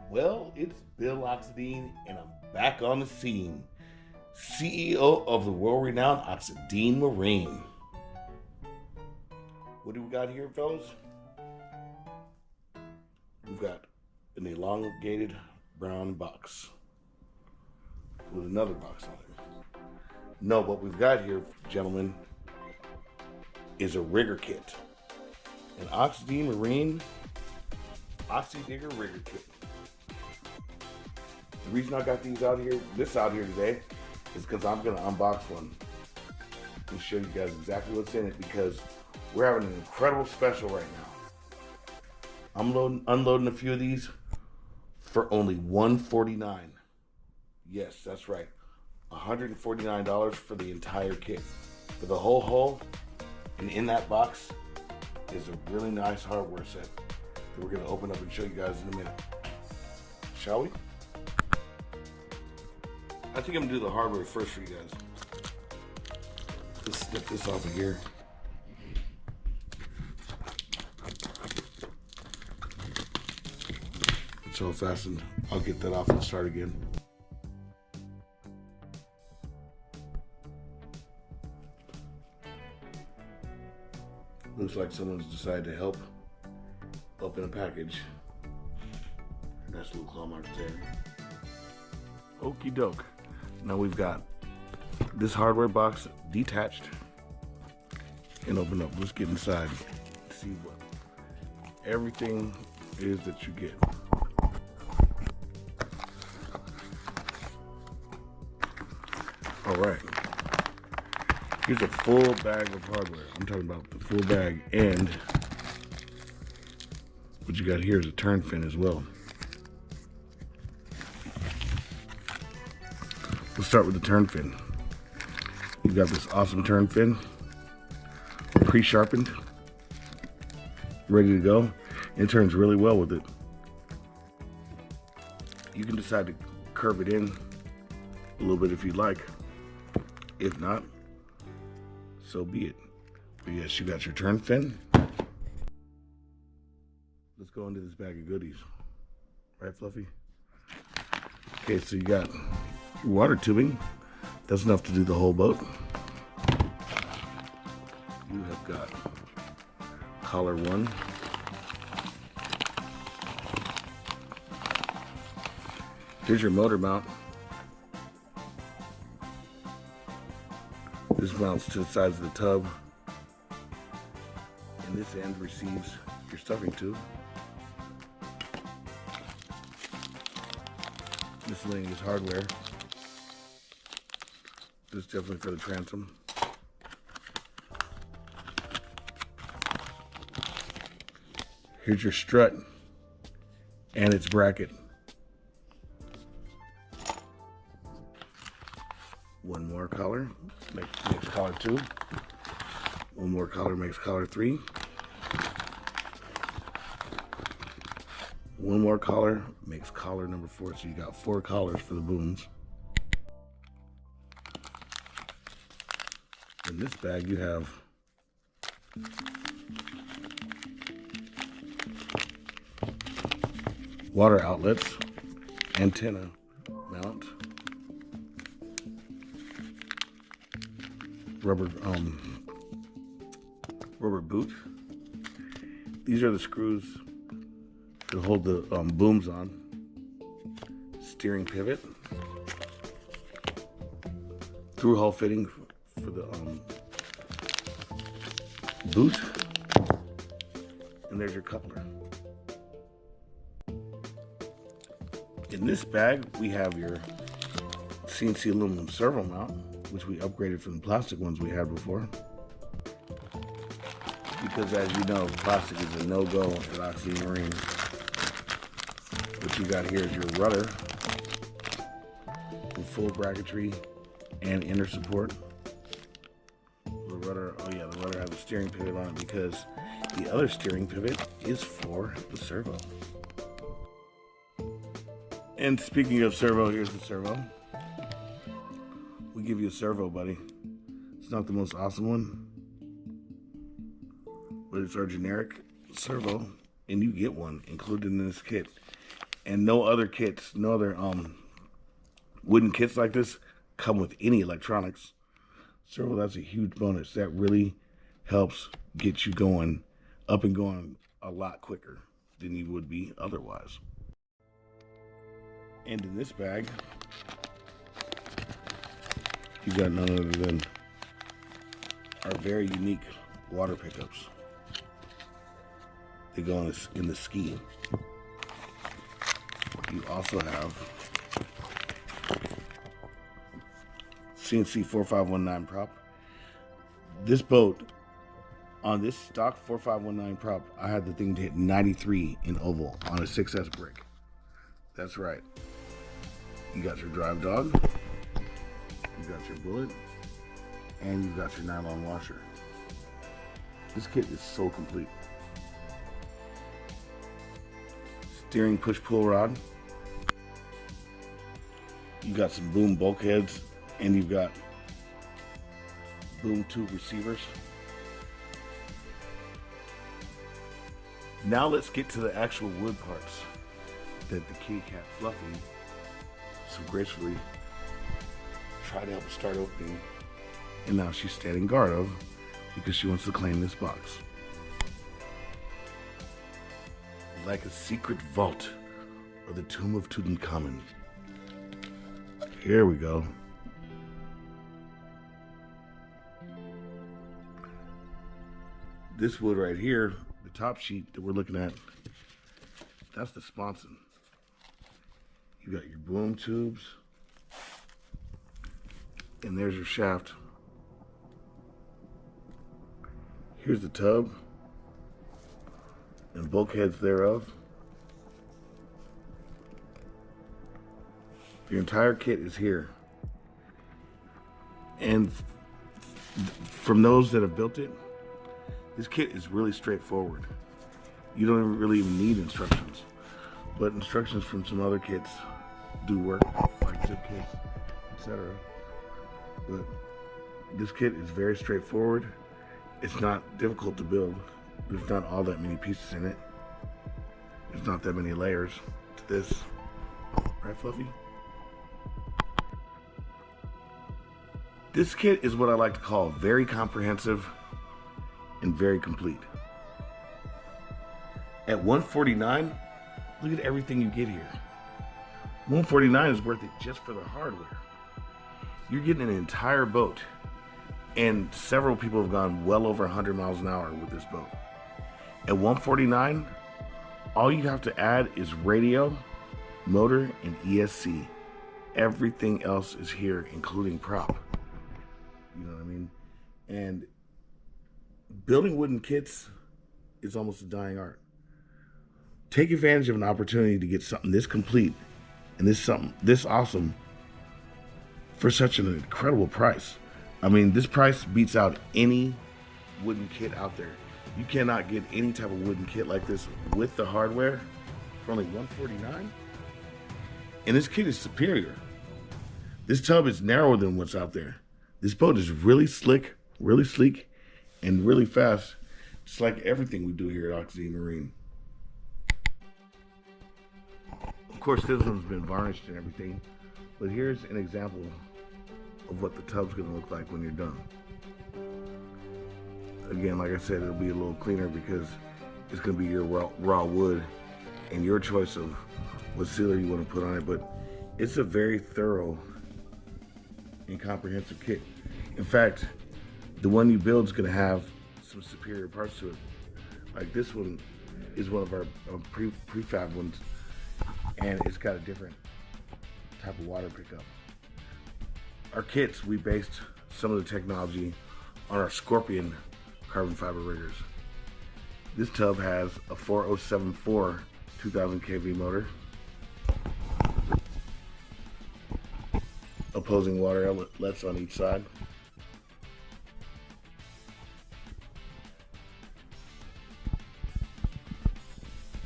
Well, it's Bill Oxidean, and I'm back on the scene. CEO of the world-renowned Oxidean Marine. What do we got here, fellas? We've got an elongated brown box with another box on it. No, what we've got here, gentlemen, is a rigger kit. An Oxidean Marine Oxi-Digger Rigger kit. The reason I got this out here today, is because I'm going to unbox one and show you guys exactly what's in it, because we're having an incredible special right now. I'm unloading a few of these for only $149. Yes, that's right. $149 for the entire kit. For the whole hull, and in that box is a really nice hardware set that we're going to open up and show you guys in a minute. Shall we? I think I'm going to do the hardware first for you guys. Let's snip this off of here. It's all fastened. I'll get that off and start again. Looks like someone's decided to help open a package. Nice little claw marks there. Okie doke. Now we've got this hardware box detached and open up. Let's get inside and see what everything is that you get. All right. Here's a full bag of hardware. I'm talking about the full bag, and what you got here is a turn fin as well. Let's start with the turn fin. You've got this awesome turn fin, pre-sharpened, ready to go. It turns really well with it. You can decide to curve it in a little bit if you'd like. If not, so be it. But yes, you got your turn fin. Let's go into this bag of goodies. Right, Fluffy? Okay, so you got your water tubing. That's enough to do the whole boat. You have got collar one. Here's your motor mount. This mounts to the sides of the tub, and this end receives your stuffing tube. Miscellaneous hardware. This is definitely for the transom. Here's your strut and its bracket. One more collar makes collar 2. One more collar makes collar 3. One more collar makes collar number 4. So you got 4 collars for the booms. In this bag you have water outlets, antenna mount, rubber boot. These are the screws to hold the booms on. Steering pivot, through hull fitting for the boot, and there's your coupler. In this bag we have your CNC aluminum servo mount, which we upgraded from the plastic ones we had before, because as you know, plastic is a no-go at Oxidean Marine. What you got here is your rudder with full bracketry and inner support. The rudder, the rudder has a steering pivot on it, because the other steering pivot is for the servo. And speaking of servo, here's the servo. We give you a servo, buddy. It's not the most awesome one, but it's our generic servo, and you get one included in this kit. And no other kits, no other wooden kits like this come with any electronics. So that's a huge bonus. That really helps get you going, up and going a lot quicker than you would be otherwise. And in this bag, you got none other than our very unique water pickups. They go in the ski. You also have CNC 4519 prop. This boat, on this stock 4519 prop, I had the thing to hit 93 in oval on a 6S brick. That's right. You got your drive dog, you got your bullet, and you got your nylon washer. This kit is so complete. Steering push-pull rod. You got some boom bulkheads, and you've got boom tube receivers. Now let's get to the actual wood parts that the kitty cat Fluffy so gracefully tried to help us start opening, and now she's standing guard of because she wants to claim this box. Like a secret vault or the tomb of Tutankhamun. Here we go. This wood right here, the top sheet that we're looking at, that's the sponson. You got your boom tubes, and there's your shaft. Here's the tub and bulkheads thereof. Your entire kit is here. And from those that have built it, this kit is really straightforward. You don't really even need instructions, but instructions from some other kits do work, like zip kits, etc. But this kit is very straightforward. It's not difficult to build. There's not all that many pieces in it. There's not that many layers to this. Right, Fluffy? This kit is what I like to call very comprehensive and very complete. At $149, look at everything you get here. $149 is worth it just for the hardware. You're getting an entire boat, and several people have gone well over 100 miles an hour with this boat. At $149, all you have to add is radio, motor, and ESC. Everything else is here, including prop. You know what I mean? And building wooden kits is almost a dying art. Take advantage of an opportunity to get something this complete and this awesome for such an incredible price. I mean, this price beats out any wooden kit out there. You cannot get any type of wooden kit like this with the hardware for only $149. And this kit is superior. This tub is narrower than what's out there. This boat is really slick, really sleek, and really fast, just like everything we do here at Oxi Marine. Of course, this one's been varnished and everything, but here's an example of what the tub's gonna look like when you're done. Again, like I said, it'll be a little cleaner because it's gonna be your raw wood and your choice of what sealer you want to put on it, but it's a very thorough and comprehensive kit. In fact, the one you build is going to have some superior parts to it. Like this one is one of our prefab ones, and it's got a different type of water pickup. Our kits, we based some of the technology on our Scorpion carbon fiber riggers. This tub has a 4074 2000 kV motor, opposing water outlets on each side.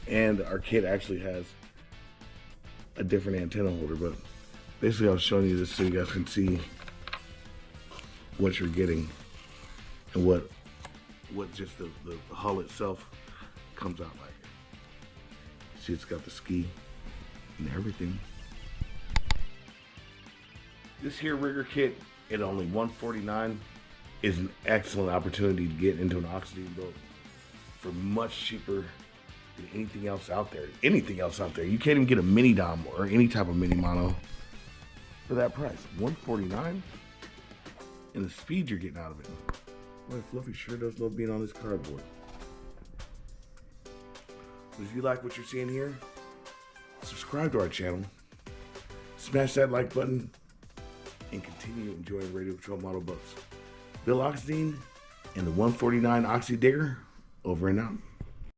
And our kit actually has a different antenna holder, but basically I was showing you this so you guys can see what you're getting and what just the hull itself comes out like. See, it's got the ski and everything. This here rigger kit at only $149 is an excellent opportunity to get into an Oxidean boat for much cheaper than anything else out there. Anything else out there. You can't even get a mini dom or any type of mini mono for that price. $149, and the speed you're getting out of it. Boy, Fluffy sure does love being on this cardboard. So if you like what you're seeing here, subscribe to our channel, smash that like button, and continue enjoying Radio Patrol model boats. Bill Oxidean and the 149 Oxi-Digger, over and out.